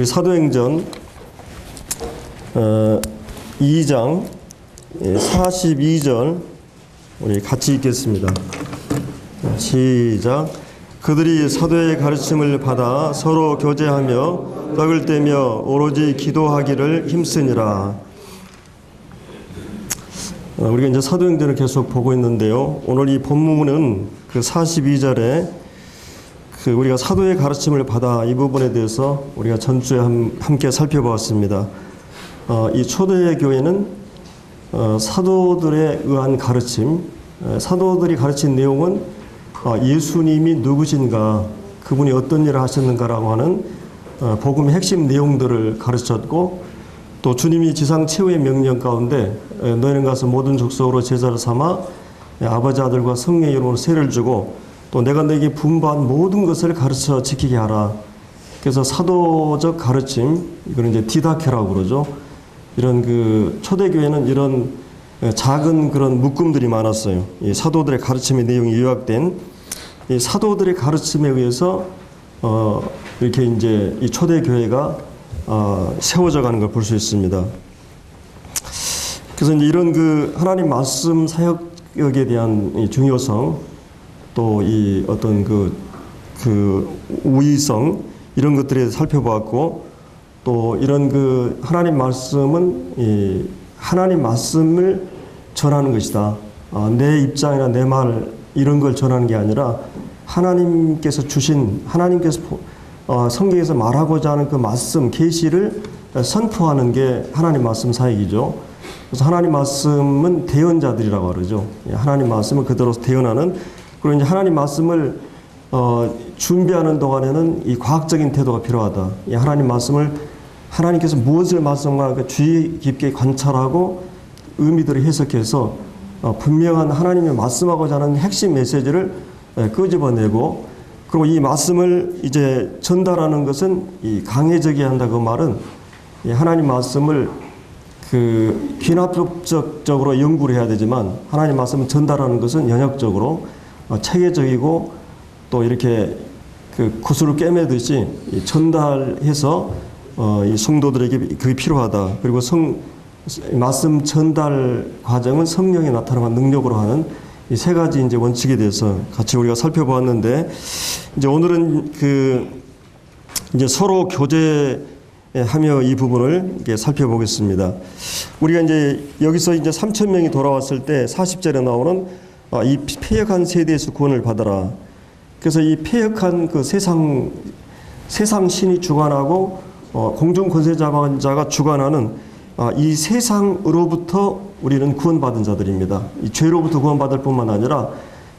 우리 사도행전 2장 42절 우리 같이 읽겠습니다. 시작. 그들이 사도의 가르침을 받아 서로 교제하며 떡을 떼며 오로지 기도하기를 힘쓰니라. 우리가 이제 사도행전을 계속 보고 있는데요. 오늘 이 본문은 그 42절에 우리가 사도의 가르침을 받아 이 부분에 대해서 우리가 전주에 함께 살펴보았습니다. 이 초대 교회는 사도들에 의한 가르침, 사도들이 가르친 내용은 예수님이 누구신가, 그분이 어떤 일을 하셨는가라고 하는 복음의 핵심 내용들을 가르쳤고, 또 주님이 지상 최후의 명령 가운데 너희는 가서 모든 족속으로 제자를 삼아 아버지 아들과 성령의 이름으로 세례를 주고 또 내가 너에게 분부한 모든 것을 가르쳐 지키게 하라. 그래서 사도적 가르침, 이거는 이제 디다케라고 그러죠. 이런 그 초대교회는 이런 작은 그런 묶음들이 많았어요. 이 사도들의 가르침의 내용이 요약된 이 사도들의 가르침에 의해서 이렇게 이제 이 초대교회가 세워져 가는 걸 볼 수 있습니다. 그래서 이제 이런 그 하나님 말씀 사역에 대한 이 중요성, 또 이 어떤 그 우위성, 이런 것들에 대해서 살펴보았고, 또 이런 그 하나님 말씀은 이 하나님 말씀을 전하는 것이다. 내 입장이나 내 말 이런 걸 전하는 게 아니라 하나님께서 주신, 하나님께서 성경에서 말하고자 하는 그 말씀, 계시를 선포하는 게 하나님 말씀 사역이죠. 그래서 하나님 말씀은 대언자들이라고 그러죠. 하나님 말씀을 그대로 대언하는, 그리고 이제 하나님 말씀을 준비하는 동안에는 이 과학적인 태도가 필요하다. 이 하나님 말씀을 하나님께서 무엇을 말씀하는가 주의 깊게 관찰하고 의미들을 해석해서 분명한 하나님의 말씀하고자 하는 핵심 메시지를 끄집어내고, 그리고 이 말씀을 이제 전달하는 것은 이 강해져야 한다. 그 말은 이 하나님 말씀을 그 귀납적으로 연구를 해야 되지만, 하나님 말씀을 전달하는 것은 연역적으로 체계적이고 또 이렇게 그 구슬을 꿰매듯이 전달해서 이 성도들에게 그게 필요하다. 그리고 말씀 전달 과정은 성령이 나타나는 능력으로 하는 이 세 가지 이제 원칙에 대해서 같이 우리가 살펴보았는데, 이제 오늘은 이제 서로 교제하며 이 부분을 이렇게 살펴보겠습니다. 우리가 이제 여기서 이제 3,000명이 돌아왔을 때 40절에 나오는 이 패역한 세대에서 구원을 받아라. 그래서 이 패역한 그 세상 신이 주관하고 공중 권세자가 주관하는 이 세상으로부터 우리는 구원받은 자들입니다. 이 죄로부터 구원받을 뿐만 아니라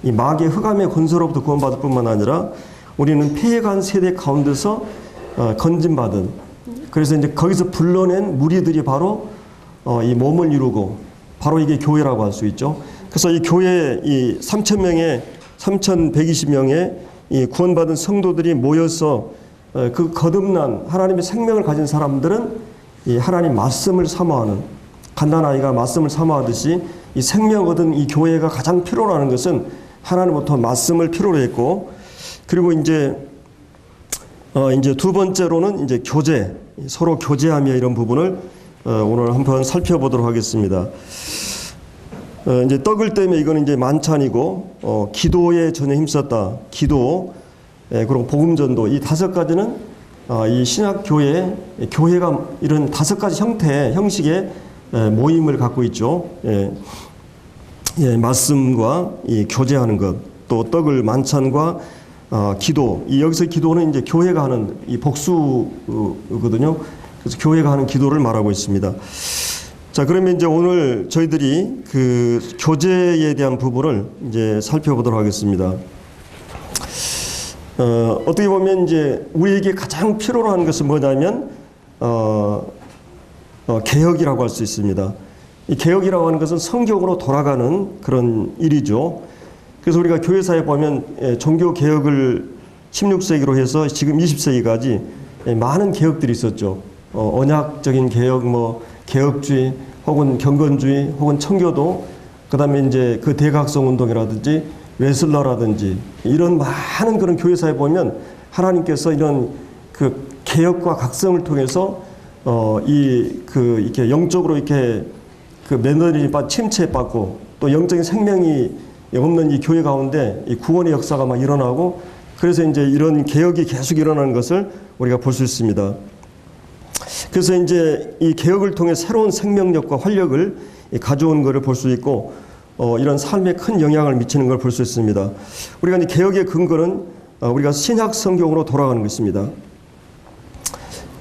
이 마귀의 흑암의 권세로부터 구원받을 뿐만 아니라 우리는 패역한 세대 가운데서 건진받은, 그래서 이제 거기서 불러낸 무리들이 바로 이 몸을 이루고 바로 이게 교회라고 할 수 있죠. 그래서 이 교회 이 3,120명의 이 구원받은 성도들이 모여서 그 거듭난 하나님의 생명을 가진 사람들은 이 하나님 말씀을 사모하는, 갓난아이가 말씀을 사모하듯이 이 생명 얻은 이 교회가 가장 필요로 하는 것은 하나님부터 말씀을 필요로 했고, 그리고 이제 두 번째로는 이제 교제, 서로 교제하며 이런 부분을 오늘 한번 살펴보도록 하겠습니다. 이제 떡을 떼며 이거는 이제 만찬이고, 기도에 전혀 힘썼다. 기도, 그리고 복음전도, 이 다섯 가지는 이 신학교회, 교회가 이런 다섯 가지 형식의 모임을 갖고 있죠. 말씀과 이 교제하는 것, 또 떡을 만찬과 기도. 이 여기서 기도는 이제 교회가 하는 이 복수거든요. 그래서 교회가 하는 기도를 말하고 있습니다. 자, 그러면 이제 오늘 저희들이 그 교제에 대한 부분을 이제 살펴보도록 하겠습니다. 어떻게 보면 이제 우리에게 가장 필요로 하는 것은 뭐냐면 개혁이라고 할 수 있습니다. 이 개혁이라고 하는 것은 성경으로 돌아가는 그런 일이죠. 그래서 우리가 교회사에 보면 종교 개혁을 16세기로 해서 지금 20세기까지 많은 개혁들이 있었죠. 언약적인 개혁, 개혁주의, 혹은 경건주의, 혹은 청교도, 그 다음에 이제 그 대각성 운동이라든지 웨슬러라든지 이런 많은 그런 교회사에 보면 하나님께서 이런 그 개혁과 각성을 통해서 이렇게 영적으로 이렇게 그 매너리 침체받고 또 영적인 생명이 없는 이 교회 가운데 이 구원의 역사가 막 일어나고, 그래서 이제 이런 개혁이 계속 일어나는 것을 우리가 볼 수 있습니다. 그래서 이제 이 개혁을 통해 새로운 생명력과 활력을 가져온 것을 볼 수 있고, 이런 삶에 큰 영향을 미치는 걸 볼 수 있습니다. 우리가 이제 개혁의 근거는 우리가 신약 성경으로 돌아가는 것입니다.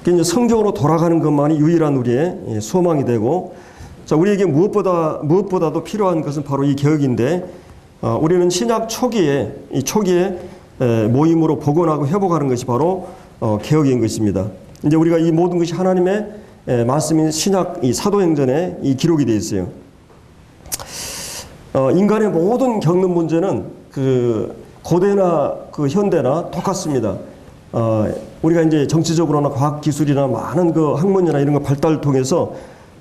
이제 성경으로 돌아가는 것만이 유일한 우리의 소망이 되고, 자, 우리에게 무엇보다도 필요한 것은 바로 이 개혁인데, 우리는 신약 초기에 모임으로 복원하고 회복하는 것이 바로 개혁인 것입니다. 이제 우리가 이 모든 것이 하나님의 말씀인 신약 이 사도행전에 이 기록이 되어 있어요. 인간의 모든 겪는 문제는 그 고대나 그 현대나 똑같습니다. 우리가 이제 정치적으로나 과학 기술이나 많은 그 학문이나 이런 거 발달을 통해서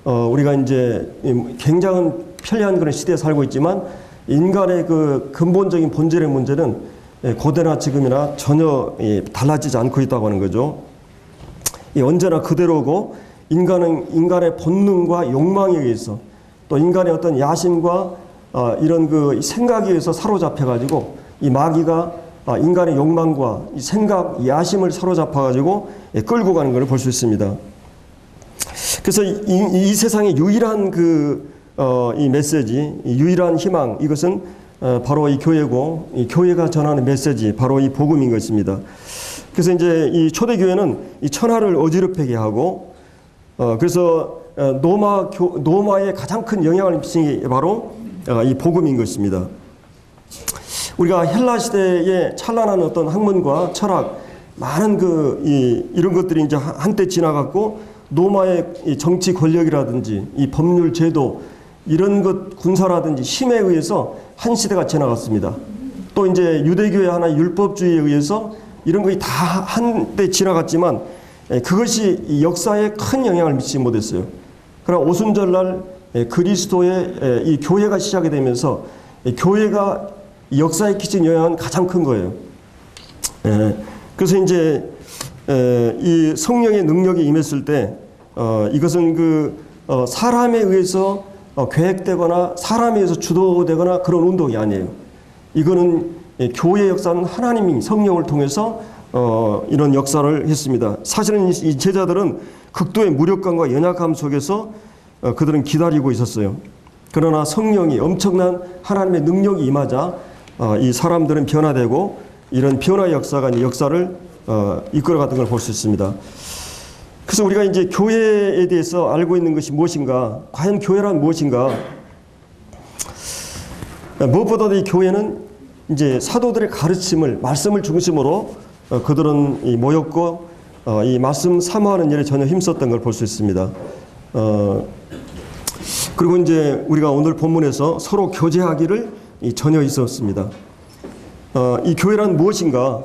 우리가 이제 굉장히 편리한 그런 시대에 살고 있지만, 인간의 그 근본적인 본질의 문제는 고대나 지금이나 전혀 달라지지 않고 있다고 하는 거죠. 언제나 그대로고, 인간의 본능과 욕망에 의해서, 또 인간의 어떤 야심과 이런 그 생각에 의해서 사로잡혀가지고, 이 마귀가 인간의 욕망과 이 생각, 야심을 사로잡아가지고 끌고 가는 것을 볼 수 있습니다. 그래서 이 세상의 유일한 이 메시지, 이 유일한 희망, 이것은 바로 이 교회고, 이 교회가 전하는 메시지, 바로 이 복음인 것입니다. 그래서 이제 이 초대교회는 이 천하를 어지럽히게 하고, 그래서 노마에 가장 큰 영향을 미친 게 바로 이 복음인 것입니다. 우리가 헬라 시대에 찬란한 어떤 학문과 철학, 많은 이런 것들이 이제 한때 지나갔고, 노마의 이 정치 권력이라든지 이 법률 제도, 이런 것 군사라든지 힘에 의해서 한 시대가 지나갔습니다. 또 이제 유대교의 하나의 율법주의에 의해서 이런 것이 다 한때 지나갔지만, 그것이 이 역사에 큰 영향을 미치지 못했어요. 그러나 오순절날 그리스도의 이 교회가 시작이 되면서 교회가 역사에 끼친 영향은 가장 큰 거예요. 그래서 이제 이 성령의 능력이 임했을 때, 이것은 사람에 의해서 계획되거나 사람에 의해서 주도되거나 그런 운동이 아니에요. 이거는 교회 역사는 하나님이 성령을 통해서 이런 역사를 했습니다. 사실은 이 제자들은 극도의 무력감과 연약함 속에서 그들은 기다리고 있었어요. 그러나 성령이 엄청난 하나님의 능력이 임하자 이 사람들은 변화되고, 이런 변화의 역사를 이끌어갔던 걸 볼 수 있습니다. 그래서 우리가 이제 교회에 대해서 알고 있는 것이 무엇인가, 과연 교회란 무엇인가? 무엇보다도 이 교회는 이제 사도들의 가르침을, 말씀을 중심으로 그들은 모였고, 이 말씀 사모하는 일에 전혀 힘썼던 걸 볼 수 있습니다. 그리고 이제 우리가 오늘 본문에서 서로 교제하기를 전혀 있었습니다. 이 교회란 무엇인가?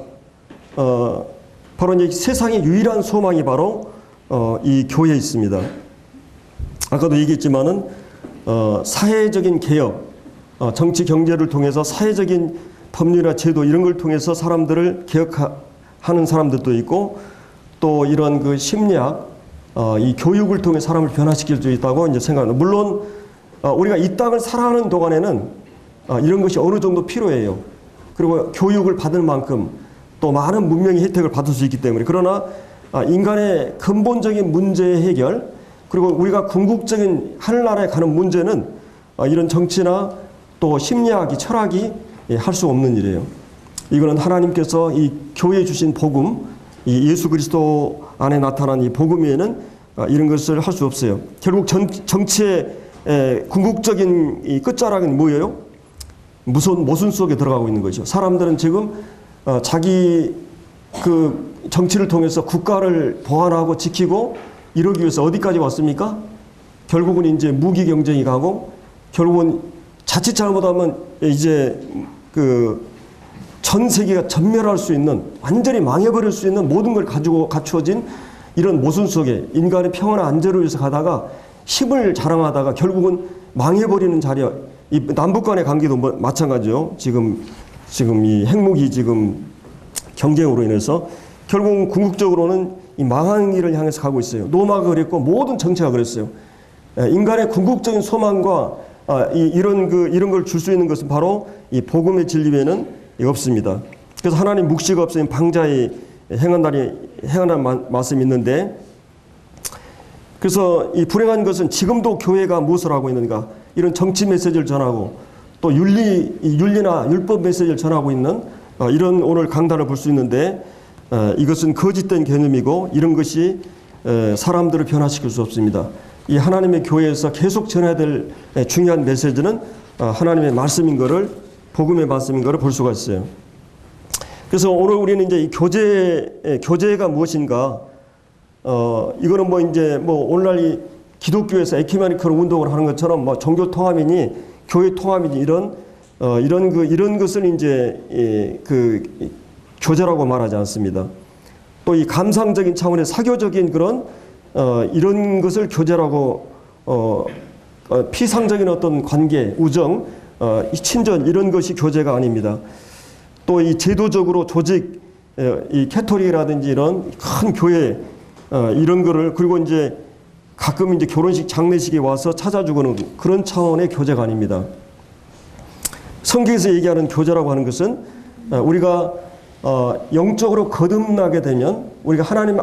바로 이제 세상의 유일한 소망이 바로 이 교회에 있습니다. 아까도 얘기했지만은 사회적인 개혁, 정치 경제를 통해서 사회적인 법률이나 제도 이런 걸 통해서 사람들을 개혁하는 사람들도 있고, 또 이런 그 심리학, 이 교육을 통해 사람을 변화시킬 수 있다고 이제 생각합니다. 물론 우리가 이 땅을 살아가는 동안에는 이런 것이 어느 정도 필요해요. 그리고 교육을 받을 만큼 또 많은 문명의 혜택을 받을 수 있기 때문에. 그러나 인간의 근본적인 문제의 해결, 그리고 우리가 궁극적인 하늘나라에 가는 문제는 이런 정치나 또 심리학이, 철학이 할 수 없는 일이에요. 이거는 하나님께서 이 교회에 주신 복음, 이 예수 그리스도 안에 나타난 이 복음 외에는 이런 것을 할 수 없어요. 결국 정치의 궁극적인 이 끝자락은 뭐예요? 모순 속에 들어가고 있는 거죠. 사람들은 지금 자기 그 정치를 통해서 국가를 보완하고 지키고 이러기 위해서 어디까지 왔습니까? 결국은 이제 무기 경쟁이 가고, 결국은 자칫 잘못하면 이제 전 세계가 전멸할 수 있는, 완전히 망해버릴 수 있는 모든 걸 가지고 갖추어진 이런 모순 속에 인간의 평화나 안전을 위해서 가다가 힘을 자랑하다가 결국은 망해버리는 자리에, 이 남북 간의 관계도 마찬가지죠. 지금 이 핵무기 지금 경쟁으로 인해서 결국은 궁극적으로는 이 망하는 길을 향해서 가고 있어요. 노마가 그랬고 모든 정체가 그랬어요. 인간의 궁극적인 소망과 이런 걸 줄 수 있는 것은 바로 이 복음의 진리 외에는 없습니다. 그래서 하나님 묵시가 없으면 방자히 행한다는 말씀이 있는데, 그래서 이 불행한 것은 지금도 교회가 무엇을 하고 있는가, 이런 정치 메시지를 전하고 또 윤리나 율법 메시지를 전하고 있는 이런 오늘 강단을 볼 수 있는데, 이것은 거짓된 개념이고 이런 것이 사람들을 변화시킬 수 없습니다. 이 하나님의 교회에서 계속 전해야 될 중요한 메시지는 하나님의 말씀인 것을, 복음의 말씀인 것을 볼 수가 있어요. 그래서 오늘 우리는 이제 이 교제가 무엇인가, 이거는 오늘날 이 기독교에서 에큐메니컬 운동을 하는 것처럼 종교 통합이니 교회 통합이니 이런 것을 이제 교제라고 말하지 않습니다. 또 이 감상적인 차원의 사교적인 그런 이런 것을 교제라고, 피상적인 어떤 관계, 우정, 친전, 이런 것이 교제가 아닙니다. 또 이 제도적으로 조직, 이 캐토릭이라든지 이런 큰 교회, 이런 거를, 그리고 이제 가끔 이제 결혼식, 장례식에 와서 찾아주고는 그런 차원의 교제가 아닙니다. 성경에서 얘기하는 교제라고 하는 것은 우리가 영적으로 거듭나게 되면 우리가 하나님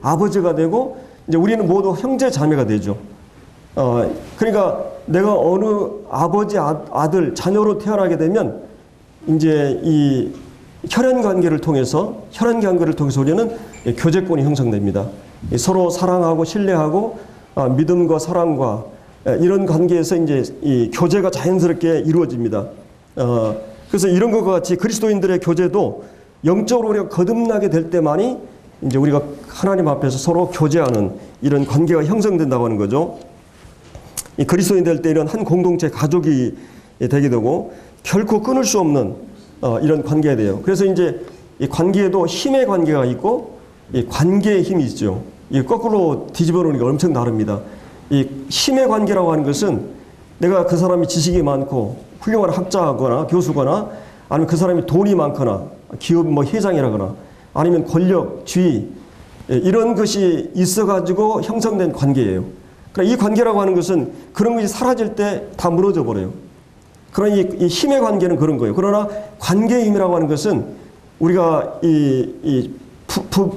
아버지가 되고 이제 우리는 모두 형제 자매가 되죠. 그러니까 내가 어느 아버지 아들 자녀로 태어나게 되면 이제 이 혈연 관계를 통해서 우리는 교제권이 형성됩니다. 서로 사랑하고 신뢰하고 믿음과 사랑과 이런 관계에서 이제 이 교제가 자연스럽게 이루어집니다. 그래서 이런 것과 같이 그리스도인들의 교제도 영적으로 우리가 거듭나게 될 때만이 이제 우리가 하나님 앞에서 서로 교제하는 이런 관계가 형성된다고 하는 거죠. 이 그리스도인 될 때 이런 한 공동체 가족이 되게 되고 결코 끊을 수 없는 이런 관계가 돼요. 그래서 이제 이 관계에도 힘의 관계가 있고 이 관계의 힘이 있죠. 이 거꾸로 뒤집어 놓으니까 엄청 다릅니다. 이 힘의 관계라고 하는 것은 내가 그 사람이 지식이 많고 훌륭한 학자거나 교수거나 아니면 그 사람이 돈이 많거나 기업 회장이라거나 아니면 권력, 지위, 이런 것이 있어가지고 형성된 관계예요. 그러니까 이 관계라고 하는 것은 그런 것이 사라질 때 다 무너져 버려요. 그러니 이 힘의 관계는 그런 거예요. 그러나 관계의 힘이라고 하는 것은 우리가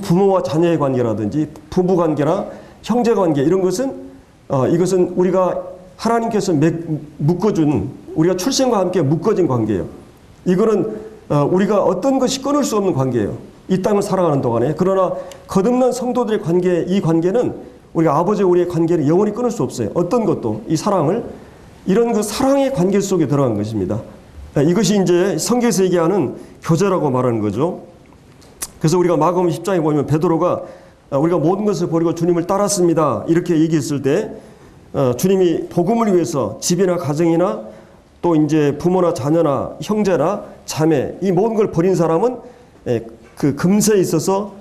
부모와 자녀의 관계라든지 부부 관계나 형제 관계, 이런 것은 이것은 우리가 하나님께서 묶어준, 우리가 출생과 함께 묶어진 관계예요. 이거는 우리가 어떤 것이 끊을 수 없는 관계예요. 이 땅을 살아가는 동안에. 그러나 거듭난 성도들의 관계, 이 관계는 우리가 아버지와 우리의 관계를 영원히 끊을 수 없어요. 어떤 것도 이 사랑을, 이런 그 사랑의 관계 속에 들어간 것입니다. 이것이 이제 성경에서 얘기하는 교제라고 말하는 거죠. 그래서 우리가 마가복음 10장에 보면 베드로가 우리가 모든 것을 버리고 주님을 따랐습니다, 이렇게 얘기했을 때 주님이 복음을 위해서 집이나 가정이나 또 이제 부모나 자녀나 형제나 자매, 이 모든 걸 버린 사람은 그 금세에 있어서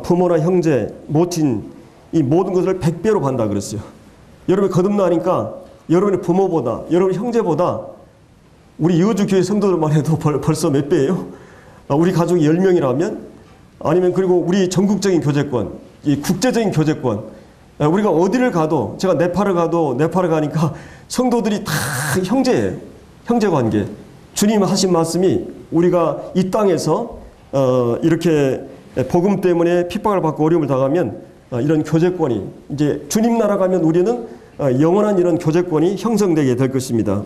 부모나 형제, 모친, 이 모든 것을 100배로 받는다 그랬어요. 여러분이 거듭나니까 여러분의 부모보다, 여러분의 형제보다 우리 여주교회 성도들만 해도 벌써 몇 배예요? 우리 가족이 10명이라면, 아니면 그리고 우리 전국적인 교제권, 이 국제적인 교제권, 우리가 어디를 가도, 제가 네팔을 가니까 성도들이 다 형제예요. 형제관계. 주님 하신 말씀이 우리가 이 땅에서 이렇게 복음 때문에 핍박을 받고 어려움을 당하면 이런 교제권이, 이제 주님 나라 가면 우리는 영원한 이런 교제권이 형성되게 될 것입니다.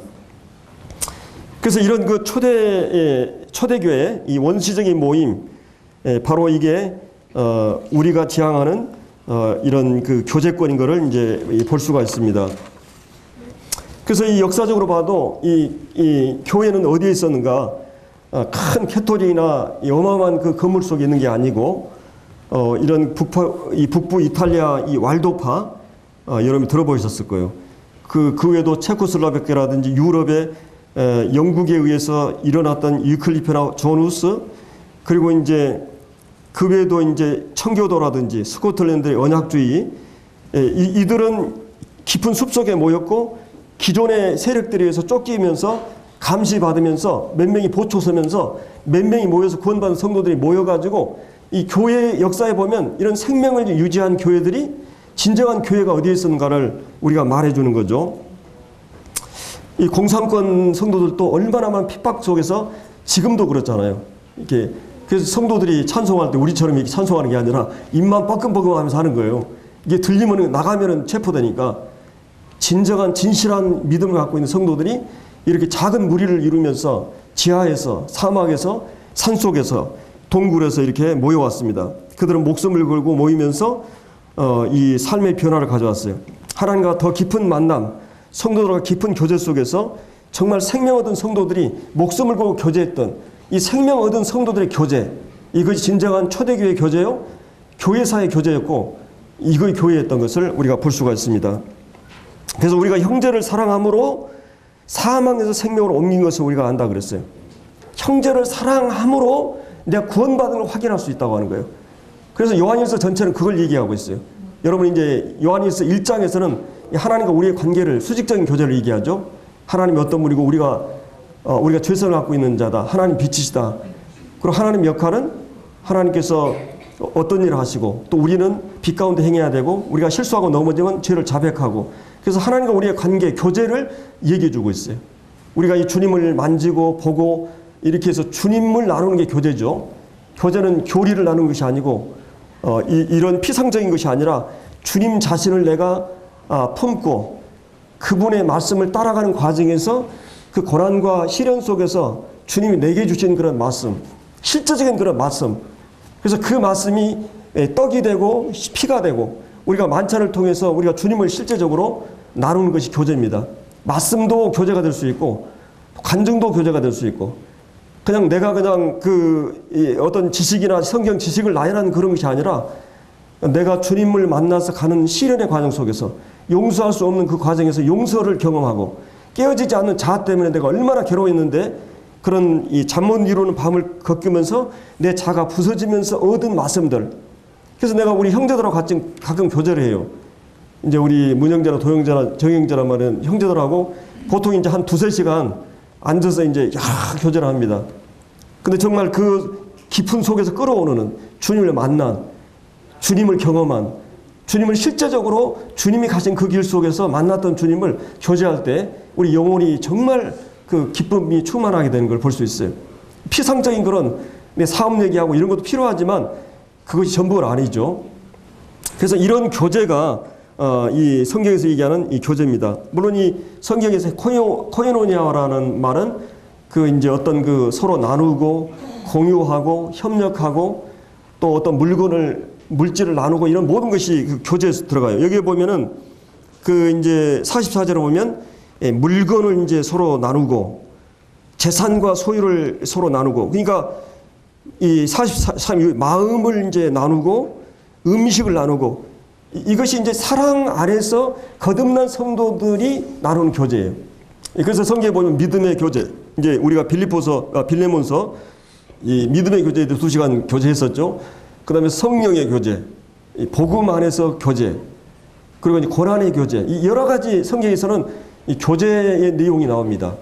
그래서 이런 그 초대교회, 이 원시적인 모임, 바로 이게 우리가 지향하는 이런 그 교제권인 것을 이제 볼 수가 있습니다. 그래서 이 역사적으로 봐도 이 교회는 어디에 있었는가? 큰 캐토릭이나 어마어마한 그 건물 속에 있는 게 아니고 이런 북부 이탈리아 이 왈도파, 여러분이 들어보셨을 거예요. 그 외에도 체코슬라베키아라든지 유럽의 영국에 의해서 일어났던 유클리프나 조누스, 그리고 이제 그 외에도 이제 청교도라든지 스코틀랜드의 언약주의, 이들은 깊은 숲속에 모였고 기존의 세력들에 의해서 쫓기면서 감시받으면서 몇 명이 보초 서면서 몇 명이 모여서 구원받은 성도들이 모여가지고 이 교회 역사에 보면 이런 생명을 유지한 교회들이 진정한 교회가 어디에 있었는가를 우리가 말해주는 거죠. 이 공산권 성도들도 얼마나 많은 핍박 속에서 지금도 그렇잖아요. 이렇게 그래서 성도들이 찬송할 때 우리처럼 이렇게 찬송하는 게 아니라 입만 뻐끔뻐끔 하면서 하는 거예요. 이게 들리면 나가면은 체포되니까 진정한 진실한 믿음을 갖고 있는 성도들이 이렇게 작은 무리를 이루면서 지하에서 사막에서 산속에서 동굴에서 이렇게 모여왔습니다. 그들은 목숨을 걸고 모이면서 이 삶의 변화를 가져왔어요. 하나님과 더 깊은 만남, 성도들과 깊은 교제 속에서 정말 생명 얻은 성도들이 목숨을 걸고 교제했던 이 생명 얻은 성도들의 교제, 이것이 진정한 초대교회 교제요, 교회사의 교제였고 이것이 교회였던 것을 우리가 볼 수가 있습니다. 그래서 우리가 형제를 사랑함으로 사망에서 생명으로 옮긴 것을 우리가 안다 그랬어요. 형제를 사랑함으로 내가 구원받은 걸 확인할 수 있다고 하는 거예요. 그래서 요한일서 전체는 그걸 얘기하고 있어요. 여러분 이제 요한일서 1장에서는 하나님과 우리의 관계를 수직적인 교제를 얘기하죠. 하나님이 어떤 분이고 우리가 죄성을 갖고 있는 자다. 하나님 빛이시다. 그리고 하나님 역할은 하나님께서 어떤 일을 하시고 또 우리는 빛 가운데 행해야 되고 우리가 실수하고 넘어지면 죄를 자백하고 그래서 하나님과 우리의 관계, 교제를 얘기해 주고 있어요. 우리가 이 주님을 만지고 보고 이렇게 해서 주님을 나누는 게 교제죠. 교제는 교리를 나누는 것이 아니고 이런 피상적인 것이 아니라 주님 자신을 내가 품고 그분의 말씀을 따라가는 과정에서 그 고난과 시련 속에서 주님이 내게 주신 그런 말씀, 실제적인 그런 말씀, 그래서 그 말씀이 떡이 되고 피가 되고 우리가 만찬을 통해서 우리가 주님을 실제적으로 나누는 것이 교제입니다. 말씀도 교제가 될 수 있고 간증도 교제가 될 수 있고 그냥 내가 그냥 어떤 지식이나 성경 지식을 나열하는 그런 것이 아니라 내가 주님을 만나서 가는 시련의 과정 속에서 용서할 수 없는 그 과정에서 용서를 경험하고 깨어지지 않는 자아 때문에 내가 얼마나 괴로워했는데 그런 이 잠 못 이루는 밤을 겪으면서 내 자가 부서지면서 얻은 말씀들. 그래서 내가 우리 형제들하고 가끔 교제를 해요. 이제 우리 문형제나 도형제나 정형제란 말은 형제들하고 보통 이제 한 2-3시간 앉아서 이제 여러 교제를 합니다. 근데 정말 그 깊은 속에서 끌어오는 주님을 만난, 주님을 경험한, 주님을 실제적으로 주님이 가신 그 길 속에서 만났던 주님을 교제할 때 우리 영혼이 정말 그 기쁨이 충만하게 되는 걸 볼 수 있어요. 피상적인 그런 사업 얘기하고 이런 것도 필요하지만 그것이 전부는 아니죠. 그래서 이런 교제가 이 성경에서 얘기하는 이 교제입니다. 물론 이 성경에서 코이노니아라는 말은 그 이제 어떤 그 서로 나누고 공유하고 협력하고 또 어떤 물질을 나누고 이런 모든 것이 그 교제에서 들어가요. 여기에 보면은 그 이제 44절에 보면 물건을 이제 서로 나누고 재산과 소유를 서로 나누고 그러니까 이 43 마음을 이제 나누고 음식을 나누고 이것이 이제 사랑 안에서 거듭난 성도들이 나누는 교제예요. 그래서 성경에 보면 믿음의 교제 이제 우리가 빌레몬서 이 믿음의 교제에 대해서 2시간 교제했었죠. 그 다음에 성령의 교제, 복음 안에서 교제, 그리고 이제 고난의 교제, 이 여러 가지 성경에서는 이 교제의 내용이 나옵니다.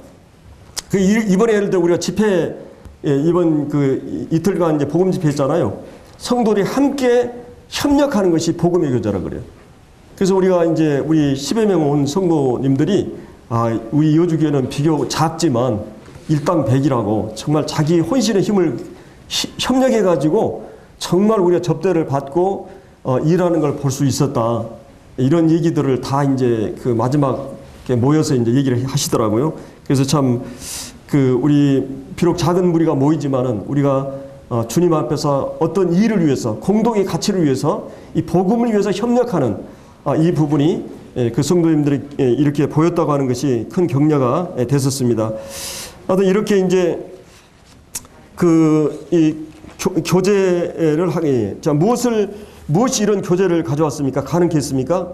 이번에 예를 들어 우리가 집회, 이번 그 이틀간 이제 복음 집회 했잖아요. 성도들이 함께 협력하는 것이 복음의 교제라 그래요. 그래서 우리가 이제 우리 10여 명 온 성도님들이 우리 여주교회는 비교적 작지만 일당백이라고 정말 자기 혼신의 힘을 협력해가지고 정말 우리가 접대를 받고 일하는 걸 볼 수 있었다. 이런 얘기들을 다 이제 그 마지막 모여서 이제 얘기를 하시더라고요. 그래서 참 우리 비록 작은 무리가 모이지만은 우리가 주님 앞에서 어떤 일을 위해서 공동의 가치를 위해서 이 복음을 위해서 협력하는 이 부분이 그 성도님들이 이렇게 보였다고 하는 것이 큰 격려가 됐었습니다. 하여튼 이렇게 이제 이 교제를 하게 자 무엇이 이런 교제를 가져왔습니까? 가능했습니까?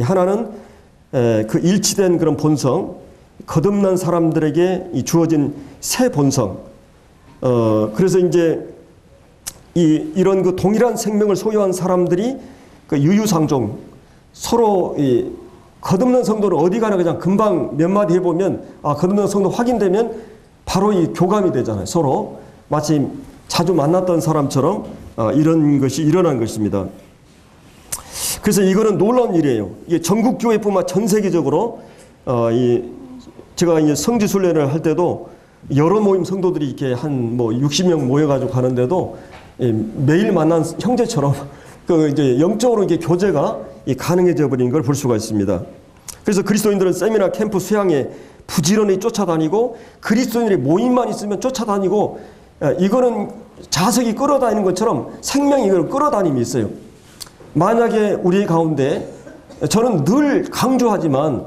하나는 그 일치된 그런 본성, 거듭난 사람들에게 주어진 새 본성. 그래서 이제 이런 그 동일한 생명을 소유한 사람들이 그 유유상종 서로 거듭난 성도는 어디 가나 그냥 금방 몇 마디 해보면 거듭난 성도 확인되면 바로 이 교감이 되잖아요. 서로 마치 자주 만났던 사람처럼 이런 것이 일어난 것입니다. 그래서 이거는 놀라운 일이에요. 이게 전국 교회뿐만 전 세계적으로 제가 이제 성지 순례를 할 때도 여러 모임 성도들이 이렇게 한 뭐 60명 모여가지고 가는데도 매일 만난 형제처럼 그 이제 영적으로 이게 교제가 가능해져 버린 걸 볼 수가 있습니다. 그래서 그리스도인들은 세미나 캠프 수양에 부지런히 쫓아다니고 그리스도인들의 모임만 있으면 쫓아다니고 이거는 자석이 끌어다니는 것처럼 생명이 이걸 끌어다님이 있어요. 만약에 우리 가운데 저는 늘 강조하지만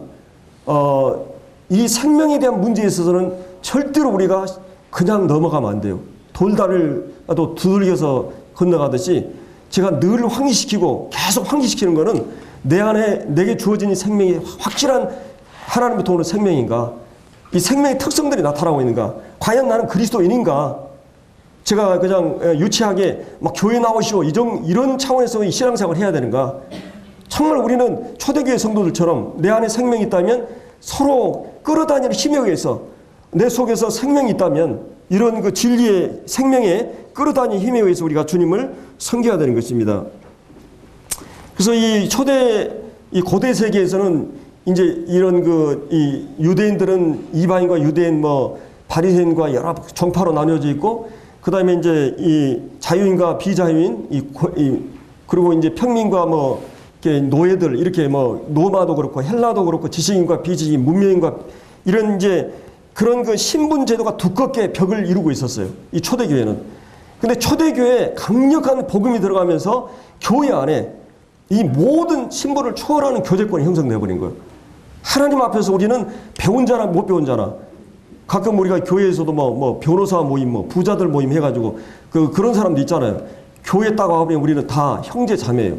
이 생명에 대한 문제에 있어서는 절대로 우리가 그냥 넘어가면 안 돼요. 돌다리를 또 두들겨서 건너가듯이 제가 늘 환기시키고 계속 환기시키는 거는 내 안에 내게 주어진 이 생명이 확실한 하나님부터 오는 생명인가? 이 생명의 특성들이 나타나고 있는가? 과연 나는 그리스도인인가? 제가 그냥 유치하게 막 교회 나오시오 이런 차원에서 이 신앙생활을 해야 되는가? 정말 우리는 초대교회 성도들처럼 내 안에 생명이 있다면 서로 끌어다니는 힘에 의해서 내 속에서 생명이 있다면 이런 그 진리의 생명에 끌어다니는 힘에 의해서 우리가 주님을 섬겨야 되는 것입니다. 그래서 이 고대 세계에서는 이제 이런 이 유대인들은 이방인과 유대인 바리새인과 여러 종파로 나뉘어져 있고 그다음에 이제 이 자유인과 비자유인 그리고 이제 평민과 이렇게 노예들 이렇게 로마도 그렇고 헬라도 그렇고 지식인과 비지식인 문명인과 이런 이제 그런 그 신분 제도가 두껍게 벽을 이루고 있었어요. 이 초대교회는. 근데 초대교회에 강력한 복음이 들어가면서 교회 안에 이 모든 신분을 초월하는 교제권이 형성되어 버린 거예요. 하나님 앞에서 우리는 배운 자나 못 배운 자나 가끔 우리가 교회에서도 변호사 모임 부자들 모임 해가지고 그런 사람도 있잖아요. 교회 딱 와보면 우리는 다 형제 자매예요.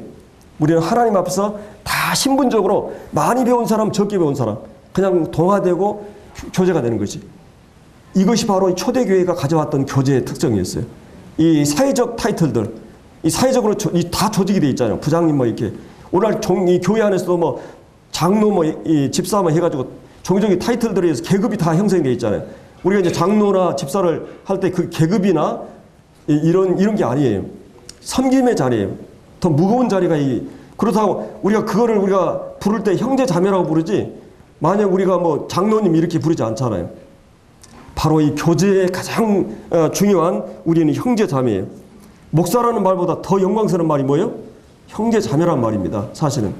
우리는 하나님 앞에서 다 신분적으로 많이 배운 사람 적게 배운 사람 그냥 동화되고 교제가 되는 거지. 이것이 바로 초대교회가 가져왔던 교제의 특성이었어요. 이 사회적 타이틀들, 이 사회적으로 다 조직이 돼 있잖아요. 부장님 이렇게. 오늘 이 교회 안에서도 장로 이 집사 해가지고 종종 이 타이틀들에 의해서 계급이 다 형성되어 있잖아요. 우리가 이제 장로나 집사를 할 때 그 계급이나 이런 게 아니에요. 섬김의 자리예요. 더 무거운 자리가 그렇다고 우리가 부를 때 형제 자매라고 부르지 만약 우리가 장로님 이렇게 부르지 않잖아요. 바로 이 교제의 가장 중요한 우리는 형제 자매예요. 목사라는 말보다 더 영광스러운 말이 뭐예요? 형제 자매란 말입니다. 사실은.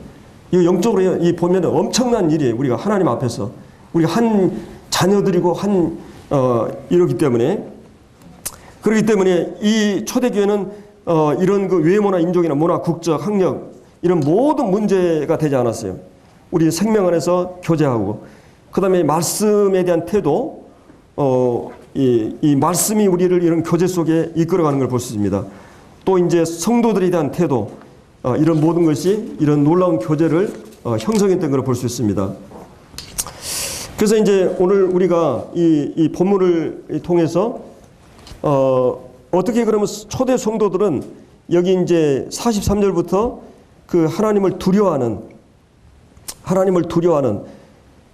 이 영적으로 보면 엄청난 일이에요. 우리가 하나님 앞에서. 우리가 한 자녀들이고 이러기 때문에. 그렇기 때문에 이 초대교회는 이런 그 외모나 인종이나 문화, 국적, 학력 이런 모든 문제가 되지 않았어요. 우리 생명 안에서 교제하고 그 다음에 말씀에 대한 태도 이 말씀이 우리를 이런 교제 속에 이끌어가는 걸 볼 수 있습니다. 또 이제 성도들에 대한 태도 이런 모든 것이 이런 놀라운 교제를 형성했던 걸 볼 수 있습니다. 그래서 이제 오늘 우리가 이 본문을 통해서 어떻게 그러면 초대 성도들은 여기 이제 43절부터 그 하나님을 두려워하는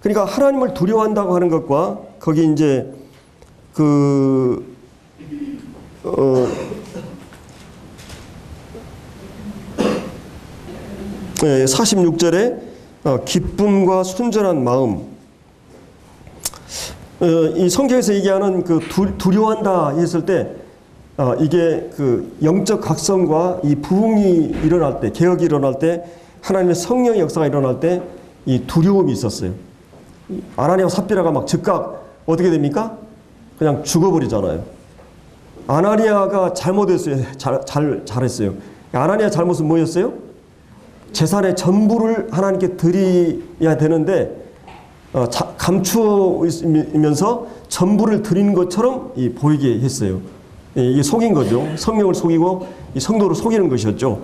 그러니까 하나님을 두려워한다고 하는 것과 거기 이제 46절에 기쁨과 순전한 마음 이 성경에서 얘기하는 그 두려워한다 했을 때 이게 그 영적 각성과 이 부흥이 일어날 때 개혁이 일어날 때 하나님의 성령의 역사가 일어날 때 이 두려움이 있었어요. 아나니아와 삽비라가 막 즉각 어떻게 됩니까? 그냥 죽어버리잖아요. 아나니아가 잘못했어요. 잘했어요. 아나니아 잘못은 뭐였어요? 재산의 전부를 하나님께 드려야 되는데 감추면서 전부를 드리는 것처럼 보이게 했어요. 이게 속인 거죠. 성령을 속이고 이 성도를 속이는 것이었죠.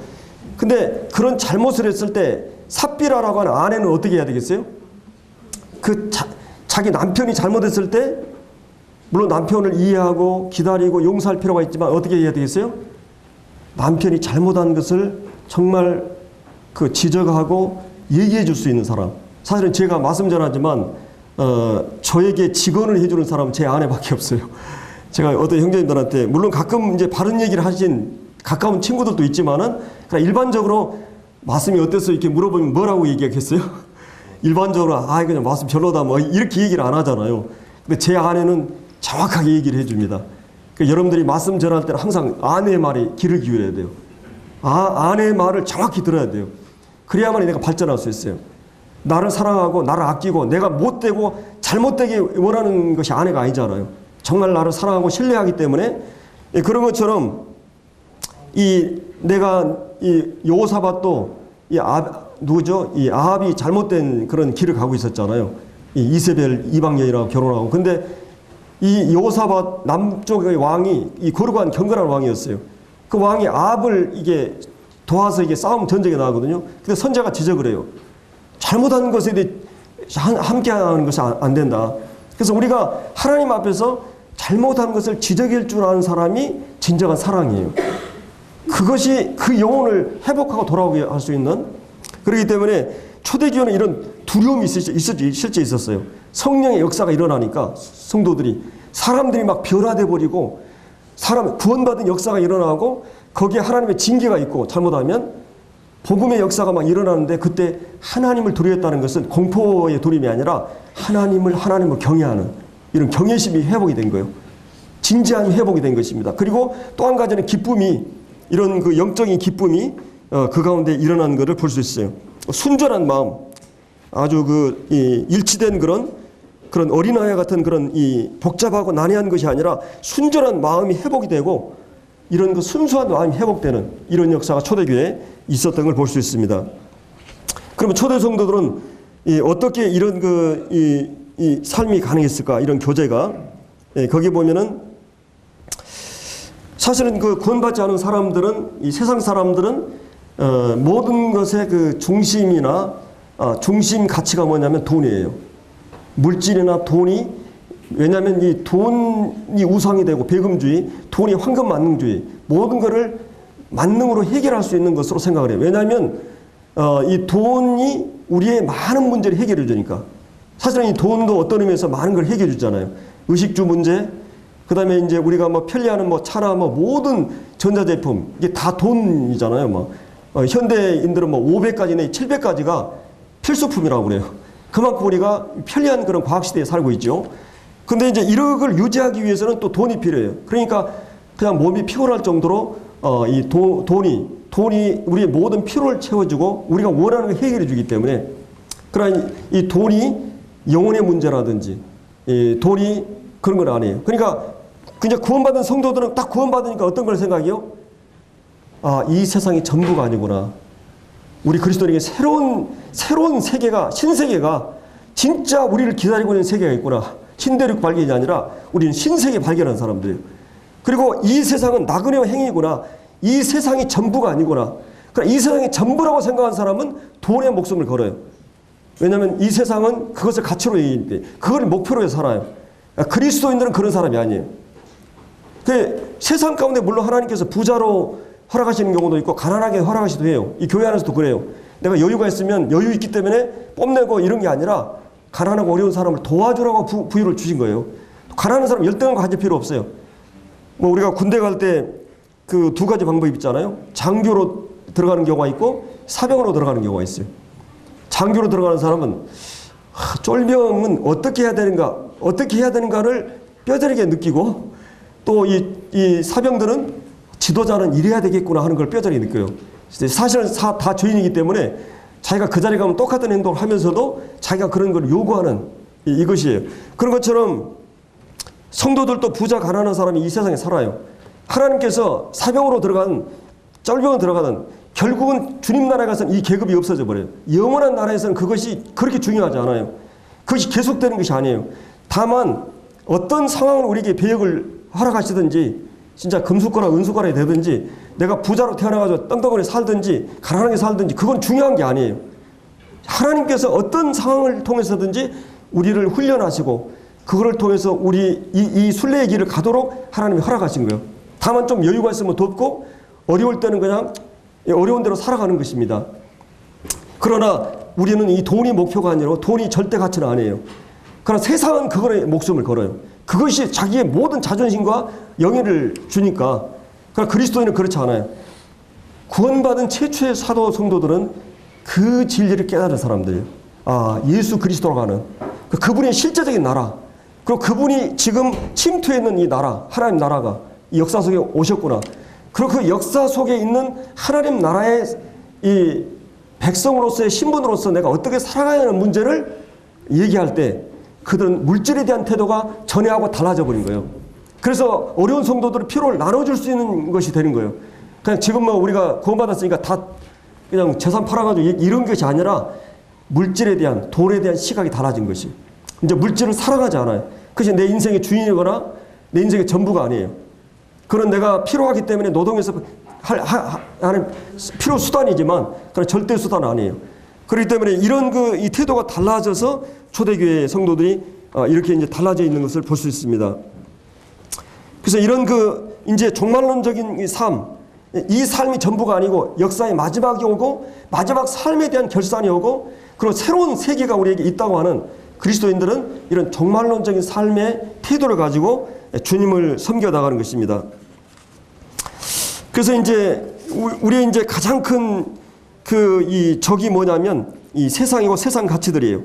근데 그런 잘못을 했을 때 삽비라라고 하는 아내는 어떻게 해야 되겠어요? 자기 남편이 잘못했을 때 물론 남편을 이해하고 기다리고 용서할 필요가 있지만 어떻게 해야 되겠어요? 남편이 잘못한 것을 정말 지적하고 얘기해 줄 수 있는 사람. 사실은 제가 말씀 전하지만 저에게 직언을 해주는 사람은 제 아내밖에 없어요. 제가 어떤 형제님들한테 물론 가끔 이제 바른 얘기를 하신 가까운 친구들도 있지만은 그냥 일반적으로 말씀이 어땠어 이렇게 물어보면 뭐라고 얘기하겠어요? 일반적으로 그냥 말씀 별로다 뭐 이렇게 얘기를 안 하잖아요. 근데 제 아내는 정확하게 얘기를 해줍니다. 그러니까 여러분들이 말씀 전할 때는 항상 아내의 말에 귀를 기울여야 돼요. 아내의 말을 정확히 들어야 돼요. 그래야만 내가 발전할 수 있어요. 나를 사랑하고 나를 아끼고 내가 못되고 잘못되게 원하는 것이 아내가 아니잖아요. 정말 나를 사랑하고 신뢰하기 때문에 그런 것처럼 내가 여호사밧도 누구죠? 이 아합이 잘못된 그런 길을 가고 있었잖아요. 이 이세벨 이방 여인하고 결혼하고. 근데 이 여호사밧 남쪽의 왕이 이 거룩한 경건한 왕이었어요. 그 왕이 아합을 이게 도와서 이게 싸움 전쟁에 나가거든요. 근데 선자가 지적을 해요. 잘못한 것에 대해 함께하는 것이 안 된다. 그래서 우리가 하나님 앞에서 잘못한 것을 지적할 줄 아는 사람이 진정한 사랑이에요. 그것이 그 영혼을 회복하고 돌아오게 할 수 있는. 그렇기 때문에 초대교회는 이런 두려움이 실제 있었어요. 성령의 역사가 일어나니까 성도들이 사람들이 막 변화돼 버리고 구원받은 역사가 일어나고 거기에 하나님의 징계가 있고 잘못하면 복음의 역사가 막 일어나는데 그때 하나님을 두려워했다는 것은 공포의 두려움이 아니라 하나님을 경외하는 이런 경외심이 회복이 된 거예요. 진지함이 회복이 된 것입니다. 그리고 또 한 가지는 기쁨이 이런 그 영적인 기쁨이 그 가운데 일어나는 것을 볼 수 있어요. 순전한 마음, 아주 일치된 그런 어린아이 같은 그런 복잡하고 난해한 것이 아니라 순전한 마음이 회복이 되고 이런 그 순수한 마음이 회복되는 이런 역사가 초대교회에 있었던 걸 볼 수 있습니다. 그러면 초대 성도들은 어떻게 이런 이 삶이 가능했을까? 이런 교제가 거기 보면은 사실은 그 구원받지 않은 사람들은 이 세상 사람들은 모든 것의 그 중심이나 중심 가치가 뭐냐면 돈이에요. 물질이나 돈이 왜냐하면 이 돈이 우상이 되고 배금주의, 돈이 황금 만능주의 모든 것을 만능으로 해결할 수 있는 것으로 생각을 해요. 왜냐하면 이 돈이 우리의 많은 문제를 해결해 주니까. 사실은 이 돈도 어떤 의미에서 많은 걸 해결해 주잖아요. 의식주 문제, 그 다음에 이제 우리가 뭐 편리하는 뭐 차나 뭐 모든 전자제품 이게 다 돈이잖아요. 뭐 현대인들은 뭐 500가지 내 700가지가 필수품이라고 그래요. 그만큼 우리가 편리한 그런 과학 시대에 살고 있죠. 근데 이제 이런 걸 유지하기 위해서는 또 돈이 필요해요. 그러니까 그냥 몸이 피곤할 정도로 이 돈이 우리의 모든 필요를 채워주고 우리가 원하는 걸 해결해 주기 때문에 그러나 이 돈이 영혼의 문제라든지 돈이 그런 건 아니에요. 그러니까 그냥 구원받은 성도들은 딱 구원받으니까 어떤 걸 생각해요? 이 세상이 전부가 아니구나. 우리 그리스도인에게 새로운 세계가, 신세계가 진짜 우리를 기다리고 있는 세계가 있구나. 신대륙 발견이 아니라 우리는 신세계 발견한 사람들이에요. 그리고 이 세상은 나그네의 행위구나. 이 세상이 전부가 아니구나. 그러니까 이 세상이 전부라고 생각한 사람은 돈에 목숨을 걸어요. 왜냐하면 이 세상은 그것을 가치로 얘기하는데 그걸 목표로 해서 살아요. 그리스도인들은 그런 사람이 아니에요. 세상 가운데 물론 하나님께서 부자로 허락하시는 경우도 있고 가난하게 허락하시기도 해요. 이 교회 안에서도 그래요. 내가 여유가 있으면 여유 있기 때문에 뽐내고 이런 게 아니라 가난하고 어려운 사람을 도와주라고 부유를 주신 거예요. 가난한 사람 열등한 거 가질 필요 없어요. 뭐 우리가 군대 갈 때 그 두 가지 방법이 있잖아요. 장교로 들어가는 경우가 있고 사병으로 들어가는 경우가 있어요. 장교로 들어가는 사람은 쫄병은 어떻게 해야 되는가를 뼈저리게 느끼고 또 이 사병들은 지도자는 이래야 되겠구나 하는 걸 뼈저리게 느껴요. 사실은 다 죄인이기 때문에 자기가 그 자리에 가면 똑같은 행동을 하면서도 자기가 그런 걸 요구하는 이것이에요. 그런 것처럼 성도들도 부자 가난한 사람이 이 세상에 살아요. 하나님께서 사병으로 들어간 쫄병으로 들어가든 결국은 주님 나라에 가서는 이 계급이 없어져 버려요. 영원한 나라에서는 그것이 그렇게 중요하지 않아요. 그것이 계속되는 것이 아니에요. 다만 어떤 상황을 우리에게 배역을 허락하시든지 진짜 금수거나 은수거나 되든지 내가 부자로 태어나가지고 떵떵거리 살든지 가난하게 살든지 그건 중요한 게 아니에요. 하나님께서 어떤 상황을 통해서든지 우리를 훈련하시고 그거를 통해서 우리 이 순례의 길을 가도록 하나님이 허락하신 거예요. 다만 좀 여유가 있으면 돕고 어려울 때는 그냥 어려운 대로 살아가는 것입니다. 그러나 우리는 이 돈이 목표가 아니라 돈이 절대 가치는 아니에요. 그러나 세상은 그거에 목숨을 걸어요. 그것이 자기의 모든 자존심과 영예를 주니까 그러나 그리스도인은 그렇지 않아요. 구원받은 최초의 사도 성도들은 그 진리를 깨달은 사람들이에요. 아, 예수 그리스도라고 하는 그분의 실제적인 나라, 그리고 그분이 지금 침투해 있는 이 나라, 하나님 나라가 이 역사 속에 오셨구나. 그리고 그 역사 속에 있는 하나님 나라의 이 백성으로서의 신분으로서 내가 어떻게 살아가야 하는 문제를 얘기할 때 그들은 물질에 대한 태도가 전에하고 달라져 버린 거예요. 그래서 어려운 성도들의 필요를 나눠줄 수 있는 것이 되는 거예요. 그냥 지금 뭐 우리가 구원받았으니까 다 그냥 재산 팔아가지고 이런 것이 아니라 물질에 대한, 돈에 대한 시각이 달라진 것이. 이제 물질을 사랑하지 않아요. 그것이 내 인생의 주인이거나 내 인생의 전부가 아니에요. 그런 내가 필요하기 때문에 노동해서 하는 필요 수단이지만 그런 절대 수단은 아니에요. 그렇기 때문에 이런 이 태도가 달라져서 초대교회 성도들이 이렇게 이제 달라져 있는 것을 볼 수 있습니다. 그래서 이런 이제 종말론적인 삶, 이 삶이 전부가 아니고 역사의 마지막이 오고 마지막 삶에 대한 결산이 오고 그리고 새로운 세계가 우리에게 있다고 하는 그리스도인들은 이런 종말론적인 삶의 태도를 가지고 주님을 섬겨나가는 것입니다. 그래서 이제 우리의 이제 가장 큰 이 적이 뭐냐면 이 세상이고 세상 가치들이에요.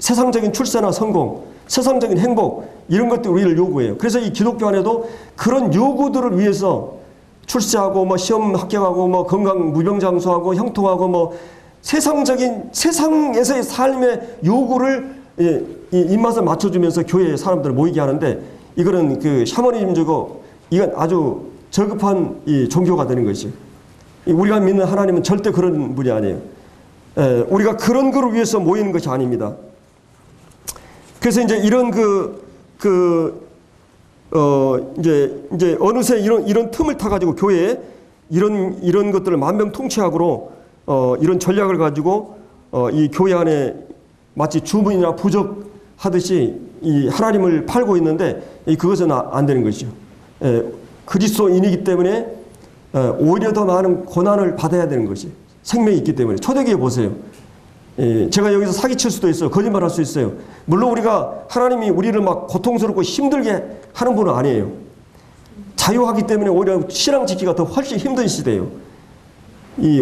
세상적인 출세나 성공, 세상적인 행복 이런 것들이 우리를 요구해요. 그래서 이 기독교 안에도 그런 요구들을 위해서 출세하고 뭐 시험 합격하고 뭐 건강 무병장수하고 형통하고 뭐 세상에서의 삶의 요구를 입맛을 맞춰주면서 교회에 사람들을 모이게 하는데 이거는 그 샤머니즘이고 이건 아주 저급한 이 종교가 되는 것이. 우리가 믿는 하나님은 절대 그런 분이 아니에요. 우리가 그런 거를 위해서 모이는 것이 아닙니다. 그래서 이제 이런 이제 어느새 이런 틈을 타가지고 교회에 이런 것들을 만병통치약으로 이런 전략을 가지고 이 교회 안에 마치 주문이나 부적하듯이 이 하나님을 팔고 있는데 그것은 안 되는 것이죠. 그리스도인이기 때문에 오히려 더 많은 고난을 받아야 되는 것이 생명이 있기 때문에. 초대교회 보세요. 제가 여기서 사기칠 수도 있어요. 거짓말할 수 있어요. 물론 우리가 하나님이 우리를 막 고통스럽고 힘들게 하는 분은 아니에요. 자유하기 때문에 오히려 신앙 지키기가 더 훨씬 힘든 시대예요.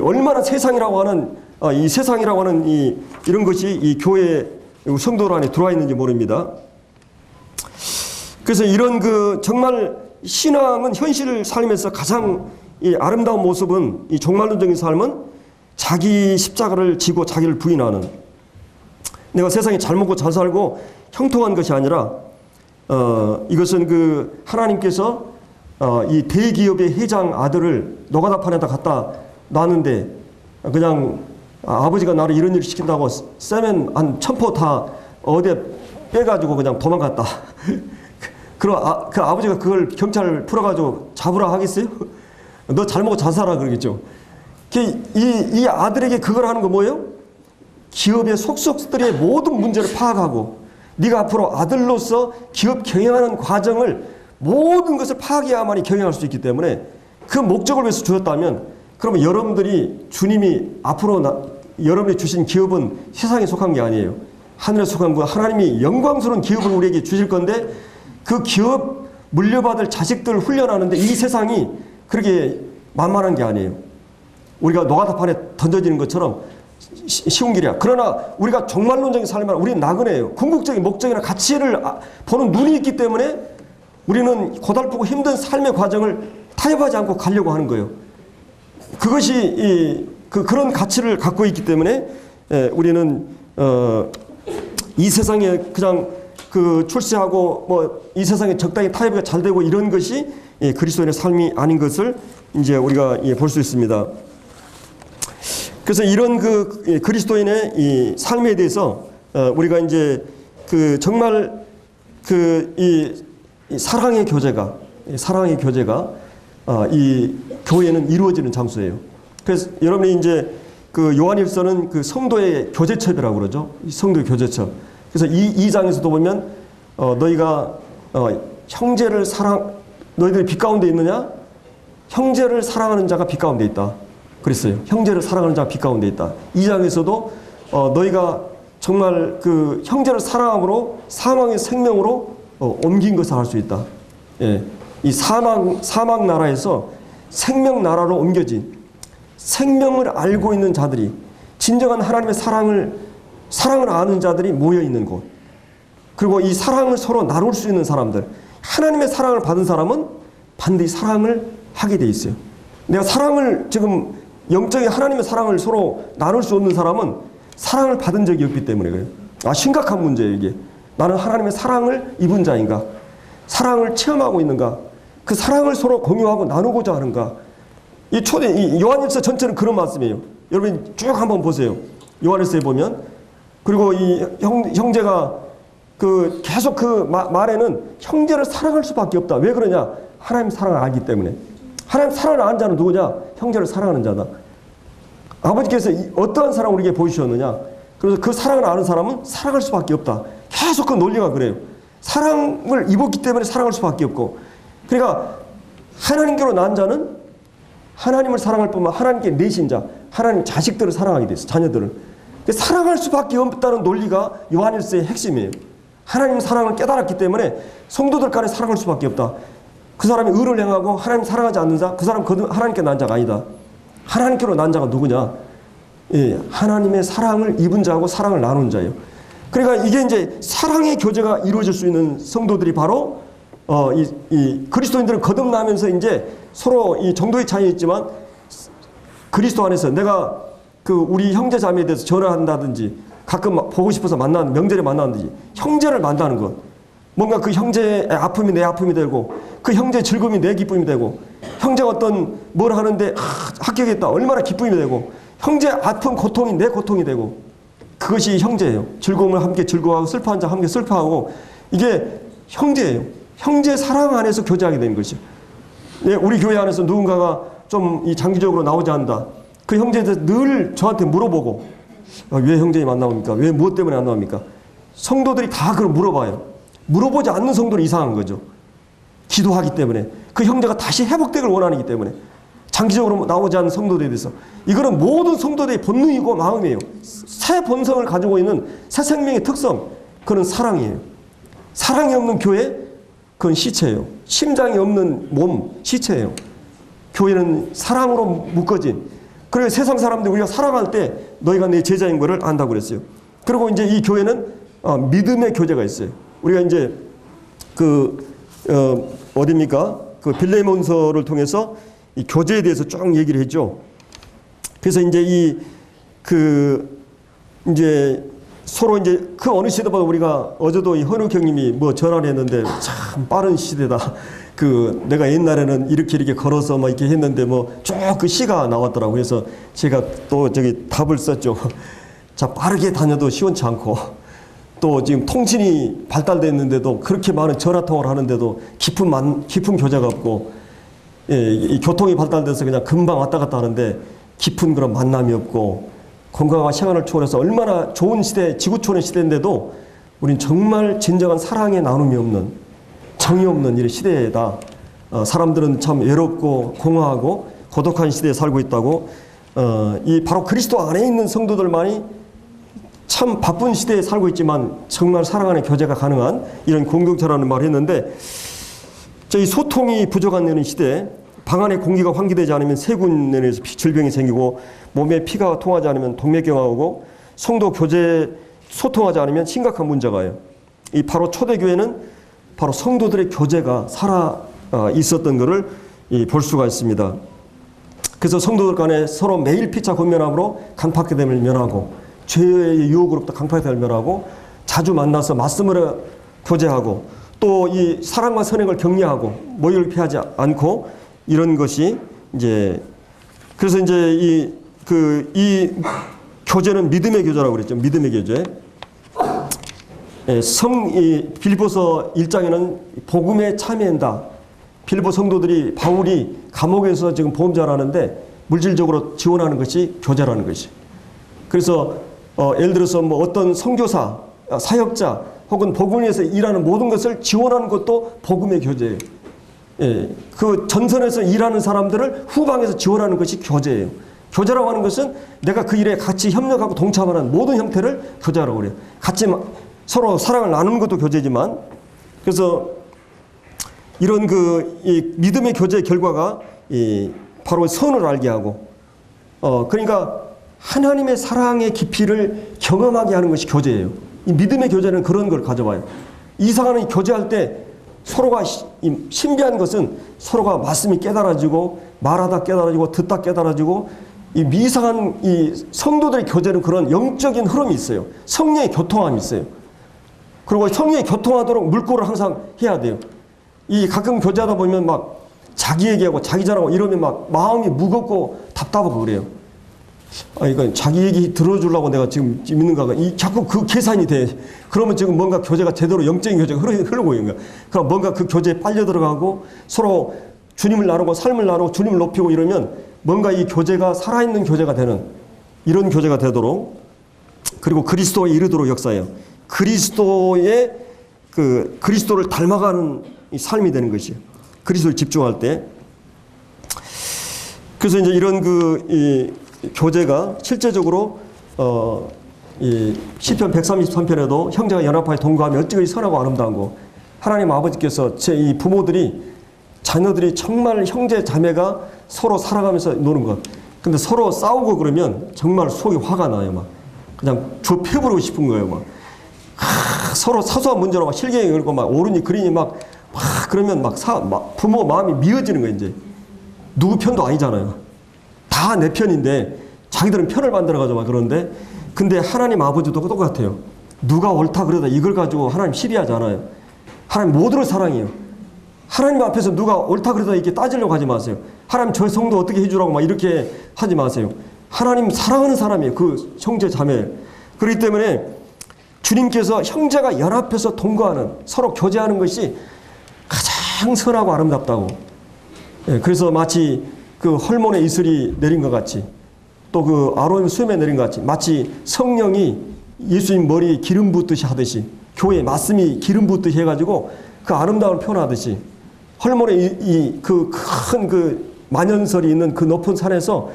얼마나 세상이라고 하는 이 세상이라고 하는 이런 것이 이 교회 성도 안에 들어와 있는지 모릅니다. 그래서 이런 정말 신앙은 현실 삶에서 가장 이 아름다운 모습은 이 종말론적인 삶은 자기 십자가를 지고 자기를 부인하는, 내가 세상에 잘 먹고 잘 살고 형통한 것이 아니라 이것은 하나님께서 이 대기업의 회장 아들을 노가다판에다 갖다 놨는데 그냥 아버지가 나를 이런 일을 시킨다고 쎄면 한 1000포 다 어디에 빼가지고 그냥 도망갔다. 그럼 그 아버지가 그걸 경찰 풀어가지고 잡으라 하겠어요? 너 잘 먹고 잘 살아 그러겠죠. 이 아들에게 그걸 하는 거 뭐예요? 기업의 속속들의 모든 문제를 파악하고 네가 앞으로 아들로서 기업 경영하는 과정을 모든 것을 파악해야만이 경영할 수 있기 때문에 그 목적을 위해서 주었다면 그러면 여러분들이 주님이 앞으로 여러분이 주신 기업은 세상에 속한 게 아니에요. 하늘에 속한 거 하나님이 영광스러운 기업을 우리에게 주실 건데 그 기업 물려받을 자식들을 훈련하는데 이 세상이 그렇게 만만한 게 아니에요. 우리가 노가다판에 던져지는 것처럼 쉬운 길이야. 그러나 우리가 종말론적인 삶을 우리는 나그네예요. 궁극적인 목적이나 가치를 보는 눈이 있기 때문에 우리는 고달프고 힘든 삶의 과정을 타협하지 않고 가려고 하는 거예요. 그것이 그런 가치를 갖고 있기 때문에 우리는 이 세상에 그냥 출세하고 뭐 이 세상에 적당히 타협이 잘 되고 이런 것이 그리스도인의 삶이 아닌 것을 이제 우리가 볼 수 있습니다. 그래서 이런 그리스도인의 이 삶에 대해서 우리가 이제 정말 이 사랑의 교제가 이 교회는 이루어지는 장소예요. 그래서 여러분이 이제 요한일서는 성도의 교제첩이라고 그러죠. 성도의 교제첩. 그래서 이 장에서도 보면 너희가 너희들이 빛 가운데 있느냐? 형제를 사랑하는 자가 빛 가운데 있다. 그랬어요. 형제를 사랑하는 자가 빛 가운데 있다. 이 장에서도 너희가 정말 형제를 사랑함으로 사망의 생명으로 옮긴 것을 알 수 있다. 예. 이 사막 나라에서 생명 나라로 옮겨진 생명을 알고 있는 자들이 진정한 하나님의 사랑을 아는 자들이 모여 있는 곳. 그리고 이 사랑을 서로 나눌 수 있는 사람들. 하나님의 사랑을 받은 사람은 반드시 사랑을 하게 돼 있어요. 내가 사랑을 지금 영적인 하나님의 사랑을 서로 나눌 수 없는 사람은 사랑을 받은 적이 없기 때문에 그래요. 심각한 문제예요, 이게. 나는 하나님의 사랑을 입은 자인가? 사랑을 체험하고 있는가? 그 사랑을 서로 공유하고 나누고자 하는가? 이 요한일서 전체는 그런 말씀이에요. 여러분 쭉 한번 보세요. 요한일서에 보면. 그리고 이 형제가 계속 말에는 형제를 사랑할 수밖에 없다. 왜 그러냐? 하나님 사랑을 알기 때문에. 하나님 사랑을 아는 자는 누구냐? 형제를 사랑하는 자다. 아버지께서 어떠한 사랑을 우리에게 보여주셨느냐? 그래서 그 사랑을 아는 사람은 사랑할 수밖에 없다. 계속 그 논리가 그래요. 사랑을 입었기 때문에 사랑할 수밖에 없고. 그러니까 하나님께로 난 자는 하나님을 사랑할 뿐만 하나님께 내신 자, 하나님 자식들을 사랑하게 됐어. 자녀들을. 사랑할 수밖에 없다는 논리가 요한일서의 핵심이에요. 하나님 사랑을 깨달았기 때문에 성도들 간에 사랑할 수밖에 없다. 그 사람이 의를 행하고 하나님 사랑하지 않는 자, 그 사람 하나님께 난 자가 아니다. 하나님께로 난 자가 누구냐? 예, 하나님의 사랑을 입은 자하고 사랑을 나눈 자예요. 그러니까 이게 이제 사랑의 교제가 이루어질 수 있는 성도들이 바로 이 그리스도인들은 거듭나면서 이제 서로 이 정도의 차이 있지만 그리스도 안에서 내가 우리 형제 자매에 대해서 전화한다든지 가끔 보고 싶어서 만나는 명절에 만나든지 형제를 만나는 것. 뭔가 그 형제의 아픔이 내 아픔이 되고 그 형제의 즐거움이 내 기쁨이 되고 형제가 어떤 뭘 하는데 합격했다 얼마나 기쁨이 되고 형제의 아픔 고통이 내 고통이 되고 그것이 형제예요. 즐거움을 함께 즐거워하고 슬퍼한 자 함께 슬퍼하고 이게 형제예요. 형제 사랑 안에서 교제하게 되는 것이죠. 예, 우리 교회 안에서 누군가가 좀 이 장기적으로 나오지 않는다. 그 형제에 대해서 늘 저한테 물어보고 왜 형제님 안 나옵니까? 왜 무엇 때문에 안 나옵니까? 성도들이 다 그걸 물어봐요. 물어보지 않는 성도는 이상한 거죠. 기도하기 때문에 그 형제가 다시 회복되길 원하기 때문에 장기적으로 나오지 않는 성도들에 대해서 이거는 모든 성도들의 본능이고 마음이에요. 새 본성을 가지고 있는 새 생명의 특성 그건 사랑이에요. 사랑이 없는 교회 그건 시체예요. 심장이 없는 몸 시체예요. 교회는 사랑으로 묶어진 그리고 세상 사람들이 우리가 사랑할 때 너희가 내 제자인 것을 안다고 그랬어요. 그리고 이제 이 교회는 믿음의 교제가 있어요. 우리가 이제 어디입니까? 빌레몬서를 통해서 이 교제에 대해서 쭉 얘기를 했죠. 그래서 이제 이제 서로 이제 그 어느 시대보다 우리가 어제도 이 헌욱 형님이 뭐 전화를 했는데 참 빠른 시대다. 내가 옛날에는 이렇게 걸어서 막 이렇게 했는데 뭐 쭉 그 시가 나왔더라고요. 그래서 제가 또 답을 썼죠. 자, 빠르게 다녀도 시원치 않고 또 지금 통신이 발달됐는데도 그렇게 많은 전화통화를 하는데도 깊은 교제가 없고 예, 이 교통이 발달돼서 그냥 금방 왔다 갔다 하는데 깊은 그런 만남이 없고 건강과 시간을 초월해서 얼마나 좋은 시대, 지구촌의 시대인데도 우린 정말 진정한 사랑의 나눔이 없는 정이 없는 이런 시대다. 사람들은 참 외롭고 공허하고 고독한 시대에 살고 있다고 이 바로 그리스도 안에 있는 성도들만이 참 바쁜 시대에 살고 있지만 정말 사랑 안에 교제가 가능한 이런 공동체라는 말을 했는데 이 소통이 부족한 이런 시대 방 안에 공기가 환기되지 않으면 세균에서 질병이 생기고 몸에 피가 통하지 않으면 동맥경화 오고 성도 교제 소통하지 않으면 심각한 문제가 와요. 이 바로 초대교회는 바로 성도들의 교제가 살아 있었던 것을 볼 수가 있습니다. 그래서 성도들 간에 서로 매일 피차 권면함으로 강팍됨을 면하고 죄의 유혹으로부터 강팍됨을 면하고 자주 만나서 말씀으로 교제하고 또 이 사랑과 선행을 격려하고 모욕을 피하지 않고 이런 것이 이제 그래서 이제 이 교제는 믿음의 교제라고 그랬죠. 믿음의 교제. 빌립보서 1장에는 복음에 참여한다. 빌립보 성도들이 바울이 감옥에서 지금 보험자를 하는데 물질적으로 지원하는 것이 교제라는 것이. 그래서 예를 들어서 뭐 어떤 선교사, 사역자 혹은 복음을 위해서 일하는 모든 것을 지원하는 것도 복음의 교제예요. 예, 그 전선에서 일하는 사람들을 후방에서 지원하는 것이 교제예요. 교제라고 하는 것은 내가 그 일에 같이 협력하고 동참하는 모든 형태를 교제라고 그래요. 같이 서로 사랑을 나누는 것도 교제지만 그래서 이런 이 믿음의 교제의 결과가 바로 선을 알게 하고, 그러니까 하나님의 사랑의 깊이를 경험하게 하는 것이 교제예요. 이 믿음의 교제는 그런 걸 가져와요. 이상하는 교제할 때 서로가 신비한 것은 서로가 말씀이 깨달아지고, 말하다 깨달아지고, 듣다 깨달아지고, 이 이상한 이 성도들의 교제는 그런 영적인 흐름이 있어요. 성령의 교통함이 있어요. 그리고 성령이 교통하도록 물꼬를 항상 해야 돼요. 이 가끔 교제하다 보면 막 자기 얘기하고 자기 자랑하고 이러면 막 마음이 무겁고 답답하고 그래요. 이건 자기 얘기 들어주려고 내가 지금 있는가. 자꾸 그 계산이 돼. 그러면 지금 뭔가 교제가 제대로 영적인 교제가 흐르고 있는 거야. 그럼 뭔가 그 교제에 빨려 들어가고 서로 주님을 나누고 삶을 나누고 주님을 높이고 이러면 뭔가 이 교제가 살아있는 교제가 되는 이런 교제가 되도록, 그리고 그리스도에 이르도록 역사해요. 그리스도를 닮아가는 이 삶이 되는 것이에요. 그리스도를 집중할 때. 그래서 이제 이런 이 교제가 실제적으로 이 시편 133편에도 형제가 연합하여 동거하면 어찌그리 선하고 아름다운 거, 하나님 아버지께서 제 이 부모들이 자녀들이 정말 형제 자매가 서로 살아가면서 노는 것. 근데 서로 싸우고 그러면 정말 속이 화가 나요. 막 그냥 좁혀버리고 싶은 거예요. 막 서로 사소한 문제로 막 실갱이 걸고 막 오르니 그리니 막 그러면 막 부모 마음이 미어지는 거예요. 이제 누구 편도 아니잖아요. 다 내 편인데 자기들은 편을 만들어가지고 막 그러는데, 근데 하나님 아버지도 똑같아요. 누가 옳다 그러다 이걸 가지고 하나님 시비하지 않아요. 하나님 모두를 사랑해요. 하나님 앞에서 누가 옳다 그러다 이렇게 따지려고 하지 마세요. 하나님 저 성도 어떻게 해주라고 막 이렇게 하지 마세요. 하나님 사랑하는 사람이에요. 그 형제 자매. 그렇기 때문에 주님께서 형제가 연합해서 동거하는, 서로 교제하는 것이 가장 선하고 아름답다고. 그래서 마치 그 헐몬의 이슬이 내린 것 같이, 또 그 아론의 수염에 내린 것 같이, 마치 성령이 예수님 머리에 기름 붓듯이 하듯이, 교회에 말씀이 기름 붓듯이 해가지고 그 아름다움을 표현하듯이, 헐몬의 그 큰 만연설이 있는 그 높은 산에서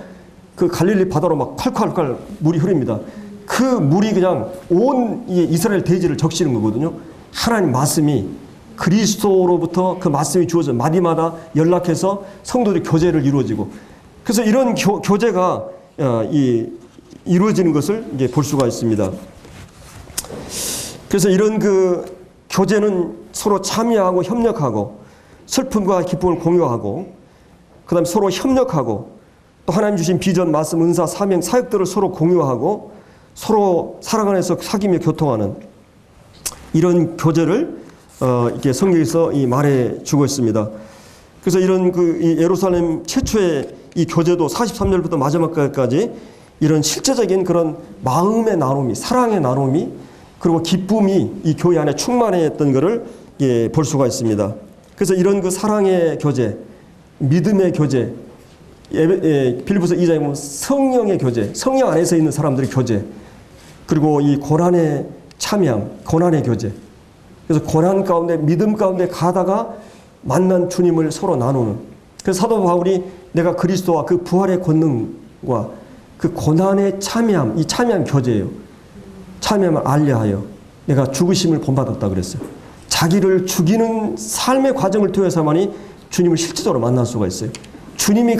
그 갈릴리 바다로 막 콸콸콸 물이 흐릅니다. 그 물이 그냥 온 이스라엘 대지를 적시는 거거든요. 하나님 말씀이 그리스도로부터 그 말씀이 주어져 마디마다 연락해서 성도들이 교제를 이루어지고, 그래서 이런 교제가 이루어지는 것을 이제 볼 수가 있습니다. 그래서 이런 그 교제는 서로 참여하고 협력하고 슬픔과 기쁨을 공유하고, 그 다음에 서로 협력하고, 또 하나님 주신 비전, 말씀, 은사, 사명, 사역들을 서로 공유하고 서로 사랑 안에서 사귀며 교통하는 이런 교제를 이렇게 성경에서 말해 주고 있습니다. 그래서 이런 이 예루살렘 최초의 이 교제도 43절부터 마지막까지 이런 실제적인 그런 마음의 나눔이, 사랑의 나눔이, 그리고 기쁨이 이 교회 안에 충만했던 것을 볼 수가 있습니다. 그래서 이런 그 사랑의 교제, 믿음의 교제, 빌립보서 2장에 보면 성령의 교제, 성령 안에서 있는 사람들의 교제, 그리고 이 고난의 참여함, 고난의 교제. 그래서 고난 가운데, 믿음 가운데 가다가 만난 주님을 서로 나누는. 그래서 사도 바울이 내가 그리스도와 그 부활의 권능과 그 고난의 참여함, 이 참여함 교제예요. 참여함을 알려하여 내가 죽으심을 본받았다 그랬어요. 자기를 죽이는 삶의 과정을 통해서만이 주님을 실질적으로 만날 수가 있어요. 주님이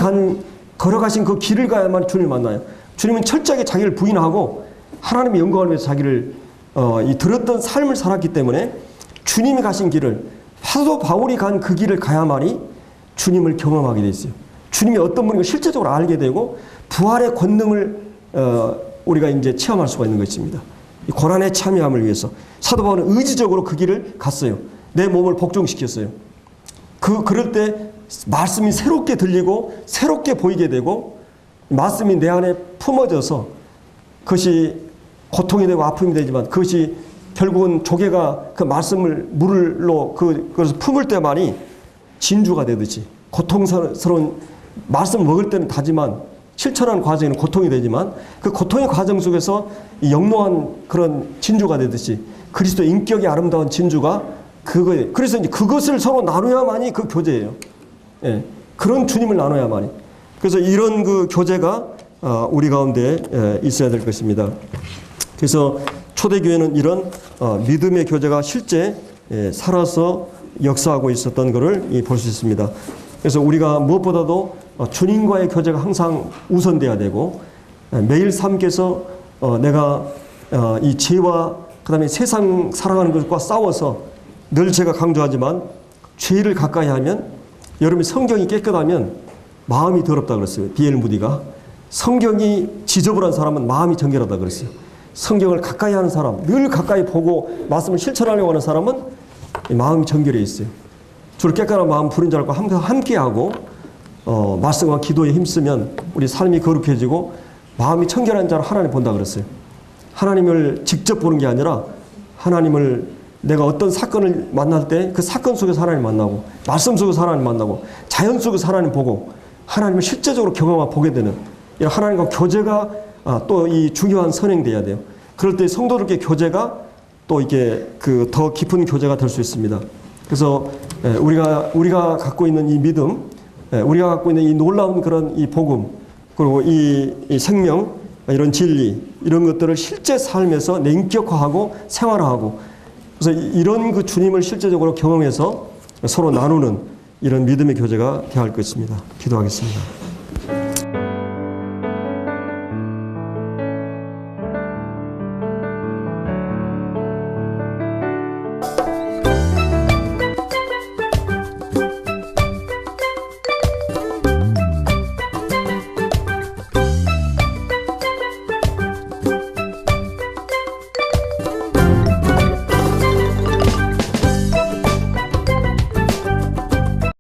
걸어가신 그 길을 가야만 주님을 만나요. 주님은 철저하게 자기를 부인하고 하나님의 영광을 위해서 자기를 들었던 삶을 살았기 때문에 주님이 가신 길을, 사도 바울이 간 그 길을 가야만이 주님을 경험하게 돼 있어요. 주님이 어떤 분인가 실제적으로 알게 되고 부활의 권능을 우리가 이제 체험할 수가 있는 것입니다. 이 고난의 참여함을 위해서 사도 바울은 의지적으로 그 길을 갔어요. 내 몸을 복종시켰어요. 그럴 때 말씀이 새롭게 들리고 새롭게 보이게 되고 말씀이 내 안에 품어져서 그것이 고통이 되고 아픔이 되지만 그것이 결국은 조개가 그 말씀을 물로 그것을 품을 때만이 진주가 되듯이 고통스러운 말씀을 먹을 때는 다지만 실천하는 과정에는 고통이 되지만 그 고통의 과정 속에서 영롱한 그런 진주가 되듯이 그리스도의 인격이 아름다운 진주가 그거예요. 그래서 이제 그것을 서로 나눠야만이 그 교제예요. 예, 그런 주님을 나눠야만이. 그래서 이런 그 교제가 우리 가운데 있어야 될 것입니다. 그래서 초대교회는 이런 믿음의 교제가 실제 살아서 역사하고 있었던 것을 볼 수 있습니다. 그래서 우리가 무엇보다도 주님과의 교제가 항상 우선돼야 되고, 매일 삶께서 내가 이 죄와 그다음에 세상 살아가는 것과 싸워서 늘 제가 강조하지만 죄를 가까이 하면, 여러분이 성경이 깨끗하면 마음이 더럽다 그랬어요. D.L. 무디가. 성경이 지저분한 사람은 마음이 정결하다 그랬어요. 성경을 가까이 하는 사람, 늘 가까이 보고 말씀을 실천하려고 하는 사람은 마음이 정결해 있어요. 주를 깨끗한 마음 부른 자들과 함께하고 말씀과 기도에 힘쓰면 우리 삶이 거룩해지고 마음이 청결한 자를 하나님 본다 그랬어요. 하나님을 직접 보는 게 아니라 하나님을, 내가 어떤 사건을 만날 때 그 사건 속에서 하나님 만나고, 말씀 속에서 하나님 만나고, 자연 속에서 하나님 보고, 하나님을 실제적으로 경험하고 보게 되는 이런 하나님과 교제가 또 이 중요한 선행돼야 돼요. 그럴 때 성도들께 교제가 또 이게 그 더 깊은 교제가 될 수 있습니다. 그래서 우리가 갖고 있는 이 믿음, 우리가 갖고 있는 이 놀라운 그런 이 복음, 그리고 이 생명, 이런 진리, 이런 것들을 실제 삶에서 냉격화하고 생활화하고, 그래서 이런 그 주님을 실제적으로 경험해서 서로 나누는 이런 믿음의 교제가 되어야 할 것입니다. 기도하겠습니다.